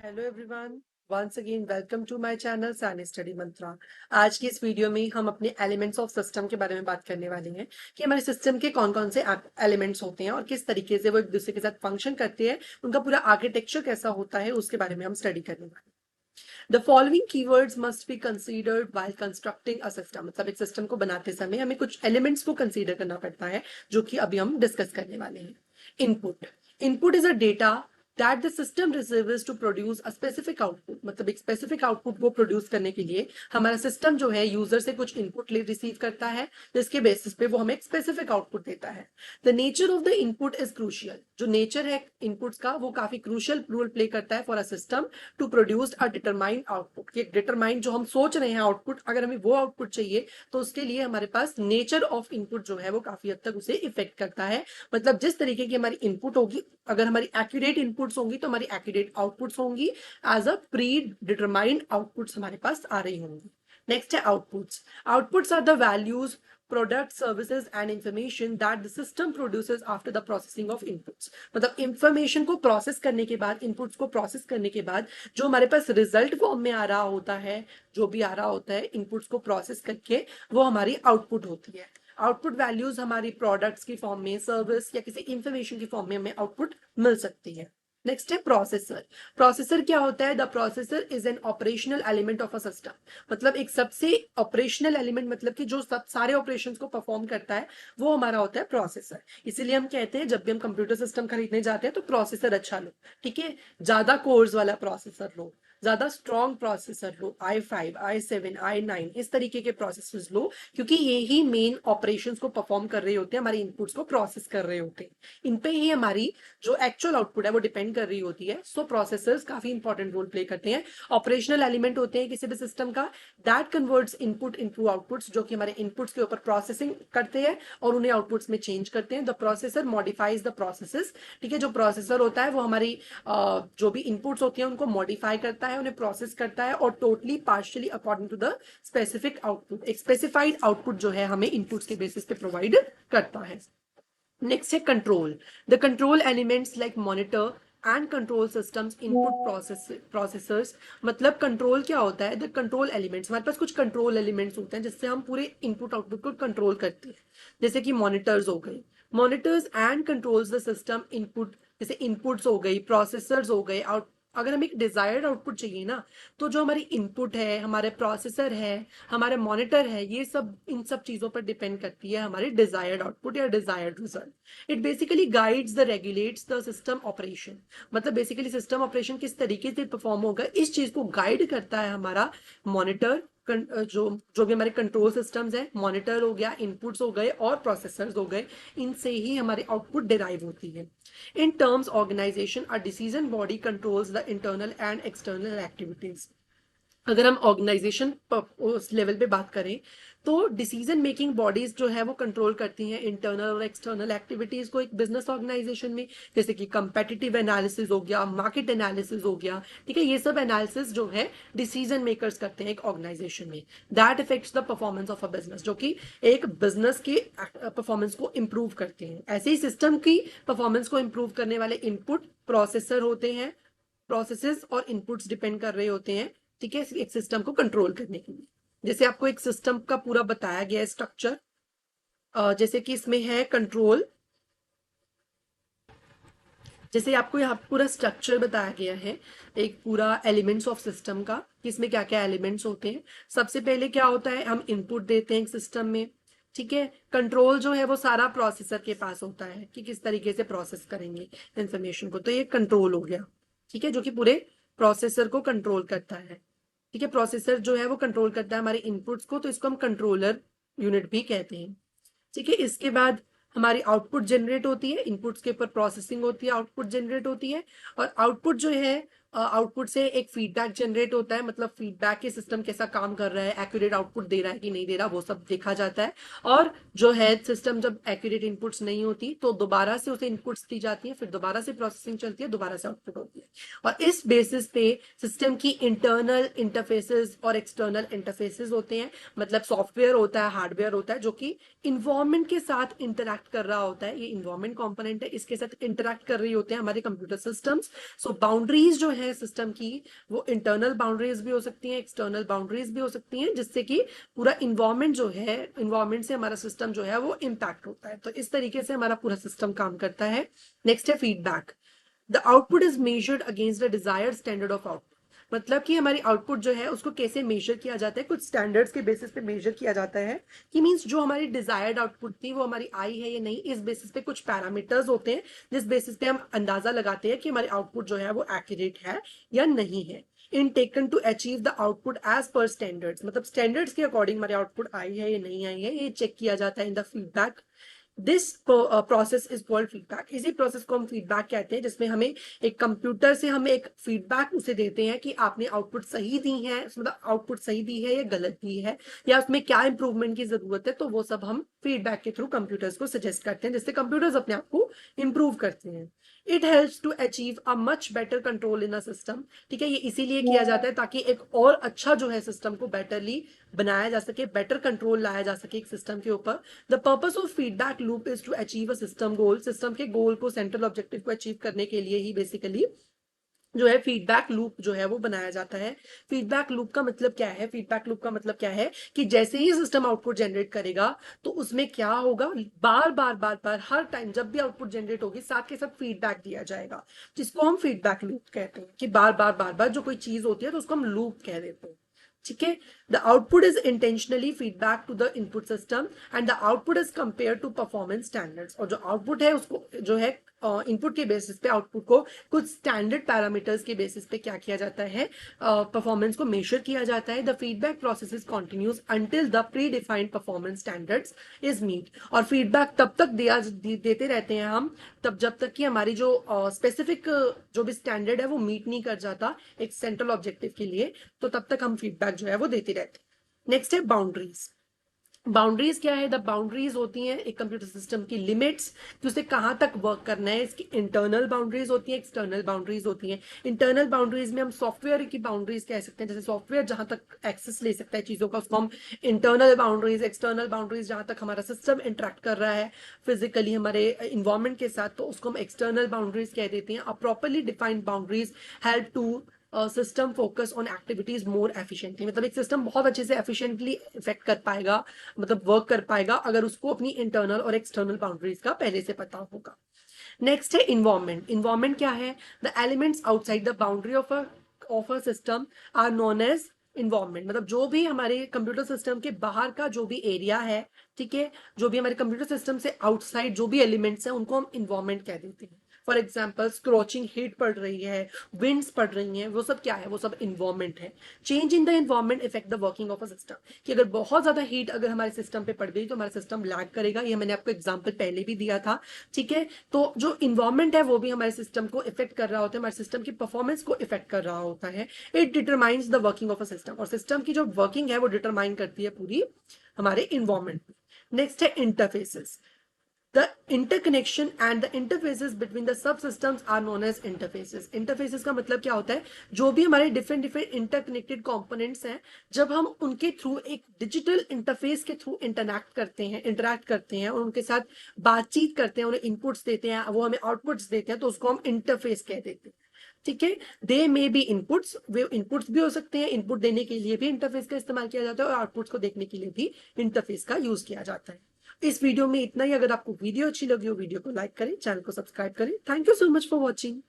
Hello everyone, once again welcome to my channel Sani study Mantra. आज की इस वीडियो में हम अपने एलिमेंट्स ऑफ सिस्टम के बारे में बात करने वाले हैं कि हमारे सिस्टम के कौन कौन से एलिमेंट्स होते हैं और किस तरीके से वो एक दूसरे के साथ फंक्शन करते हैं, उनका पूरा आर्किटेक्चर कैसा होता है उसके बारे में हम स्टडी करने वाले हैं। The following keywords must be considered while constructing a system. मतलब एक सिस्टम को बनाते समय हमें कुछ एलिमेंट्स को कंसीडर करना पड़ता है, जो कि अभी हम डिस्कस करने वाले हैं। Input input is a data that the system receives to produce a specific output। मतलब एक स्पेसिफिक आउटपुट को प्रोड्यूस करने के लिए हमारा सिस्टम जो है यूजर से कुछ इनपुट ले रिसीव करता है, जिसके बेसिस पे वो हमें एक स्पेसिफिक आउटपुट देता है। The nature of the input is crucial. जो नेचर है इनपुट्स का वो काफी क्रूशियल रोल प्ले करता है for a system to produce a determined output. एक डिटरमाइंड जो हम सोच रहे हैं आउटपुट, अगर हमें वो आउटपुट चाहिए तो उसके लिए हमारे पास नेचर ऑफ इनपुट जो है वो काफी हद तक उसे इफेक्ट करता है। मतलब जिस तरीके की हमारी इनपुट होगी, अगर हमारी एक्यूरेट इनपुट्स होंगी तो हमारी एक्यूरेट आउटपुट्स होंगी, as a predetermined outputs हमारे पास आ रही होंगी। नेक्स्ट है outputs. Outputs are the values, products, services and information that the system produces after the processing of inputs। मतलब इंफॉर्मेशन को प्रोसेस करने के बाद, इनपुट्स को प्रोसेस करने के बाद जो हमारे पास रिजल्ट फॉर्म में आ रहा होता है, जो भी आ रहा होता है इनपुट्स को प्रोसेस करके, वो हमारी आउटपुट होती है। आउटपुट वैल्यूज हमारी प्रोडक्ट्स की फॉर्म में, सर्विस या किसी इंफॉर्मेशन की फॉर्म में हमें आउटपुट मिल सकती है। नेक्स्ट है प्रोसेसर। प्रोसेसर क्या होता है? The processor is an operational element of a system. मतलब एक सबसे ऑपरेशनल एलिमेंट, मतलब कि जो सब सारे ऑपरेशंस को परफॉर्म करता है, वो हमारा होता है प्रोसेसर। इसीलिए हम कहते हैं जब भी हम कंप्यूटर सिस्टम खरीदने जाते हैं तो प्रोसेसर अच्छा लो, ठीक है, ज्यादा कोर्स वाला प्रोसेसर लो, ज्यादा स्ट्रॉन्ग प्रोसेसर लो, i5, i7, i9 इस तरीके के प्रोसेसर्स लो, क्योंकि ये ही मेन ऑपरेशंस को परफॉर्म कर रहे होते हैं, हमारे इनपुट्स को प्रोसेस कर रहे होते हैं। इन पे ही हमारी जो एक्चुअल आउटपुट है वो डिपेंड कर रही होती है। सो प्रोसेसर्स काफी इंपॉर्टेंट रोल प्ले करते हैं, ऑपरेशनल एलिमेंट होते हैं किसी भी सिस्टम का, that converts input into outputs, जो कि हमारे इनपुट्स के ऊपर प्रोसेसिंग करते हैं और उन्हें आउटपुट्स में चेंज करते हैं। The processor modifies the processes. ठीक है, जो प्रोसेसर होता है वो हमारी जो भी इनपुट्स होती हैं उनको मॉडिफाई करता है, उन्हें प्रोसेस करता है, और totally partially according to the specific output. एक स्पेसिफाइड आउटपुट जो है हमें इनपुट्स के बेसिस पे प्रोवाइड करता है। नेक्स्ट है control. The control elements like monitor and control systems input processors. मतलब कंट्रोल क्या होता है? द कंट्रोल एलिमेंट्स, हमारे पास कुछ कंट्रोल एलिमेंट्स होते हैं जिससे हम पूरे इनपुट आउटपुट को कंट्रोल करते हैं। जैसे कि मॉनिटर्स हो गए, monitors and controls the system input. जैसे इनपुट्स हो गई, प्रोसेसर्स हो गए, आउट अगर हमें एक डिजायर्ड आउटपुट चाहिए ना, तो जो हमारी इनपुट है, हमारे प्रोसेसर है, हमारे मॉनिटर है, ये सब इन सब चीजों पर डिपेंड करती है हमारी डिजायर्ड आउटपुट या desired result. It basically guides the regulates the system operation. मतलब बेसिकली सिस्टम ऑपरेशन किस तरीके से परफॉर्म होगा, इस चीज को गाइड करता है हमारा मॉनिटर। जो जो भी हमारे कंट्रोल सिस्टम्स हैं, मॉनिटर हो गया, इनपुट्स हो गए और प्रोसेसर्स हो गए, इनसे ही हमारी आउटपुट डिराइव होती है। In terms organization, a decision body controls the internal and external activities. अगर हम ऑर्गेनाइजेशन उस लेवल पे बात करें तो डिसीजन मेकिंग बॉडीज जो है वो कंट्रोल करती हैं इंटरनल और एक्सटर्नल एक्टिविटीज को एक बिजनेस ऑर्गेनाइजेशन में। जैसे कि कंपेटिटिव एनालिसिस हो गया, मार्केट एनालिसिस हो गया, ठीक है, ये सब एनालिसिस जो है डिसीजन मेकर्स करते हैं एक ऑर्गेनाइजेशन में। That effects the performance of a business, जो कि एक बिजनेस की परफॉर्मेंस को इंप्रूव करते हैं। ऐसे ही सिस्टम की परफॉर्मेंस को इंप्रूव करने वाले इनपुट प्रोसेसर होते हैं, प्रोसेसेस और इनपुट्स डिपेंड कर रहे होते हैं, ठीक है, एक सिस्टम को कंट्रोल करने के लिए। जैसे आपको एक सिस्टम का पूरा बताया गया है स्ट्रक्चर, जैसे कि इसमें है कंट्रोल। जैसे आपको यहाँ पूरा स्ट्रक्चर बताया गया है, एक पूरा एलिमेंट्स ऑफ सिस्टम का, कि इसमें क्या क्या एलिमेंट्स होते हैं। सबसे पहले क्या होता है, हम इनपुट देते हैं एक सिस्टम में, ठीक है। कंट्रोल जो है वो सारा प्रोसेसर के पास होता है कि किस तरीके से प्रोसेस करेंगे इंफॉर्मेशन को, तो ये कंट्रोल हो गया, ठीक है, जो कि पूरे प्रोसेसर को कंट्रोल करता है। ठीक है, प्रोसेसर जो है वो कंट्रोल करता है हमारे इनपुट्स को, तो इसको हम कंट्रोलर यूनिट भी कहते हैं। ठीक है, इसके बाद हमारी आउटपुट जनरेट होती है, इनपुट्स के ऊपर प्रोसेसिंग होती है, आउटपुट जनरेट होती है, और आउटपुट जो है आउटपुट से एक फीडबैक जनरेट होता है। मतलब फीडबैक के सिस्टम कैसा काम कर रहा है, एक्यूरेट आउटपुट दे रहा है कि नहीं दे रहा, वो सब देखा जाता है। और जो है सिस्टम जब एक्यूरेट इनपुट्स नहीं होती तो दोबारा से उसे इनपुट्स दी जाती है, फिर दोबारा से प्रोसेसिंग चलती है, दोबारा से आउटपुट होती है। और इस बेसिस पे सिस्टम की इंटरनल इंटरफेसेस और एक्सटर्नल इंटरफेसेस होते हैं। मतलब सॉफ्टवेयर होता है, हार्डवेयर होता है, जो कि इन्वायरमेंट के साथ इंटरैक्ट कर रहा होता है। ये इन्वायरमेंट कंपोनेंट है, इसके साथ इंटरैक्ट कर रही होते हैं हमारे कंप्यूटर सिस्टम्स। सो बाउंड्रीज जो है है सिस्टम की वो इंटरनल बाउंड्रीज भी हो सकती हैं, एक्सटर्नल बाउंड्रीज भी हो सकती हैं, जिससे कि पूरा इन्वायरमेंट जो है, इन्वायरमेंट से हमारा सिस्टम जो है वो इम्पैक्ट होता है। तो इस तरीके से हमारा पूरा सिस्टम काम करता है। नेक्स्ट है feedback. The output is measured against the desired standard of output. मतलब कि हमारी आउटपुट जो है उसको कैसे मेजर किया जाता है, कुछ स्टैंडर्ड्स के बेसिस पे मेजर किया जाता है कि मींस जो हमारी डिजायर्ड आउटपुट थी वो हमारी आई है या नहीं, इस बेसिस पे कुछ पैरामीटर्स होते हैं जिस बेसिस पे हम अंदाजा लगाते हैं कि हमारी आउटपुट जो है वो एक्यूरेट है या नहीं है। In taken to achieve the output as per standards, मतलब स्टैंडर्ड्स के अकॉर्डिंग हमारी आउटपुट आई है या नहीं आई है, ये चेक किया जाता है in the feedback. This process is called feedback. इसी प्रोसेस को हम फीडबैक कहते हैं, जिसमें हमें एक कंप्यूटर से हम एक फीडबैक उसे देते हैं कि आपने आउटपुट सही दी है, मतलब आउटपुट सही दी है या गलत दी है, या उसमें क्या इंप्रूवमेंट की जरूरत है। तो वो सब हम फीडबैक के थ्रू कंप्यूटर्स को सजेस्ट करते हैं, जिससे कंप्यूटर्स अपने आप को इंप्रूव करते हैं। It helps to achieve a much better control in a system. ठीक है, ये इसीलिए किया जाता है ताकि एक और अच्छा जो है सिस्टम को बेटरली बनाया जा सके, बेटर कंट्रोल लाया जा सके एक सिस्टम के ऊपर। The purpose of feedback loop is to achieve a system goal. System के गोल को, सेंट्रल ऑब्जेक्टिव को अचीव करने के लिए ही बेसिकली जो है फीडबैक लूप जो है वो बनाया जाता है। फीडबैक लूप का मतलब क्या है? फीडबैक लूप का मतलब क्या है कि जैसे ही सिस्टम आउटपुट जनरेट करेगा तो उसमें क्या होगा, बार बार बार बार हर टाइम जब भी आउटपुट जनरेट होगी साथ के साथ फीडबैक दिया जाएगा, जिसको हम फीडबैक लूप कहते हैं। कि बार बार बार बार जो कोई चीज होती है तो उसको हम लूप कह देते हैं। ठीक है। The output is intentionally feedback to the input system and the output is compare to performance standards. और जो आउटपुट है उसको जो है इनपुट के बेसिस पे आउटपुट को कुछ स्टैंडर्ड पैरामीटर्स के बेसिस पे क्या किया जाता है, परफॉर्मेंस को मेजर किया जाता है। The feedback process is continuous until the predefined performance standards is meet. और फीडबैक तब तक देते रहते हैं हम, तब जब तक कि हमारी जो स्पेसिफिक जो भी स्टैंडर्ड है वो मीट नहीं कर जाता एक सेंट्रल ऑब्जेक्टिव के लिए, तो तब तक हम फीडबैक जो है वो देते रहते हैं। नेक्स्ट है बाउंड्रीज। बाउंड्रीज क्या है? द बाउंड्रीज होती हैं एक कंप्यूटर सिस्टम की लिमिट्स, कि उसे कहाँ तक वर्क करना है। इसकी इंटरनल बाउंड्रीज होती है, एक्सटर्नल बाउंड्रीज होती हैं। इंटरनल बाउंड्रीज में हम सॉफ्टवेयर की बाउंड्रीज कह सकते हैं, जैसे सॉफ्टवेयर जहां तक एक्सेस ले सकता है चीजों का उसको हम इंटरनल बाउंड्रीज। एक्सटर्नल बाउंड्रीज जहां तक हमारा सिस्टम इंटरेक्ट कर रहा है फिजिकली हमारे इन्वायरमेंट के साथ, तो उसको हम एक्सटर्नल बाउंड्रीज कह देते हैं। A properly defined boundaries help to system focus on activities more efficiently. मतलब एक सिस्टम बहुत अच्छे से एफिशिएंटली इफेक्ट कर पाएगा, मतलब वर्क कर पाएगा, अगर उसको अपनी इंटरनल और एक्सटर्नल बाउंड्रीज का पहले से पता होगा। नेक्स्ट है इन्वायरमेंट। इन्वायरमेंट क्या है? The elements outside the boundary of a system are known as environment. मतलब जो भी हमारे कंप्यूटर सिस्टम के बाहर का जो भी एरिया है, ठीक है, जो भी हमारे कंप्यूटर सिस्टम से आउटसाइड जो भी एलिमेंट्स हैं उनको हम इन्वायरमेंट कह देते हैं। फॉर एग्जाम्पल स्क्रॉचिंग हीट पड़ रही है, विंड्स पड़ रही हैं, वो सब क्या है? वो सब इन्वायरमेंट है। Change in the environment effect the working of a system. कि अगर बहुत ज्यादा हीट अगर हमारे सिस्टम पे पड़ गई तो हमारा सिस्टम लैग करेगा। ये मैंने आपको एग्जांपल पहले भी दिया था। ठीक है, तो जो इन्वायरमेंट है वो भी हमारे सिस्टम को इफेक्ट कर रहा होता है, हमारे सिस्टम की परफॉर्मेंस को इफेक्ट कर रहा होता है। It determines the working of a system. और सिस्टम की जो वर्किंग है वो डिटरमाइन करती है पूरी हमारे इन्वायरमेंट। नेक्स्ट है interfaces. The interconnection and the interfaces between the subsystems are known as interfaces. Interfaces का मतलब क्या होता है? जो भी हमारे डिफरेंट डिफरेंट इंटरकनेक्टेड कंपोनेंट्स हैं, जब हम उनके थ्रू एक डिजिटल इंटरफेस के थ्रू इंटरैक्ट करते हैं और उनके साथ बातचीत करते हैं, उन्हें इनपुट्स देते हैं, वो हमें आउटपुट्स देते हैं, तो उसको हम इंटरफेस कह देते हैं। ठीक है, दे मे बी इनपुट्स, वे इनपुट्स भी हो सकते हैं। इनपुट देने के लिए भी इंटरफेस का इस्तेमाल किया जाता है और आउटपुट्स को देखने के लिए भी इंटरफेस का यूज किया जाता है। इस वीडियो में इतना ही। अगर आपको वीडियो अच्छी लगी हो वीडियो को लाइक करें, चैनल को सब्सक्राइब करें। Thank you so much for watching.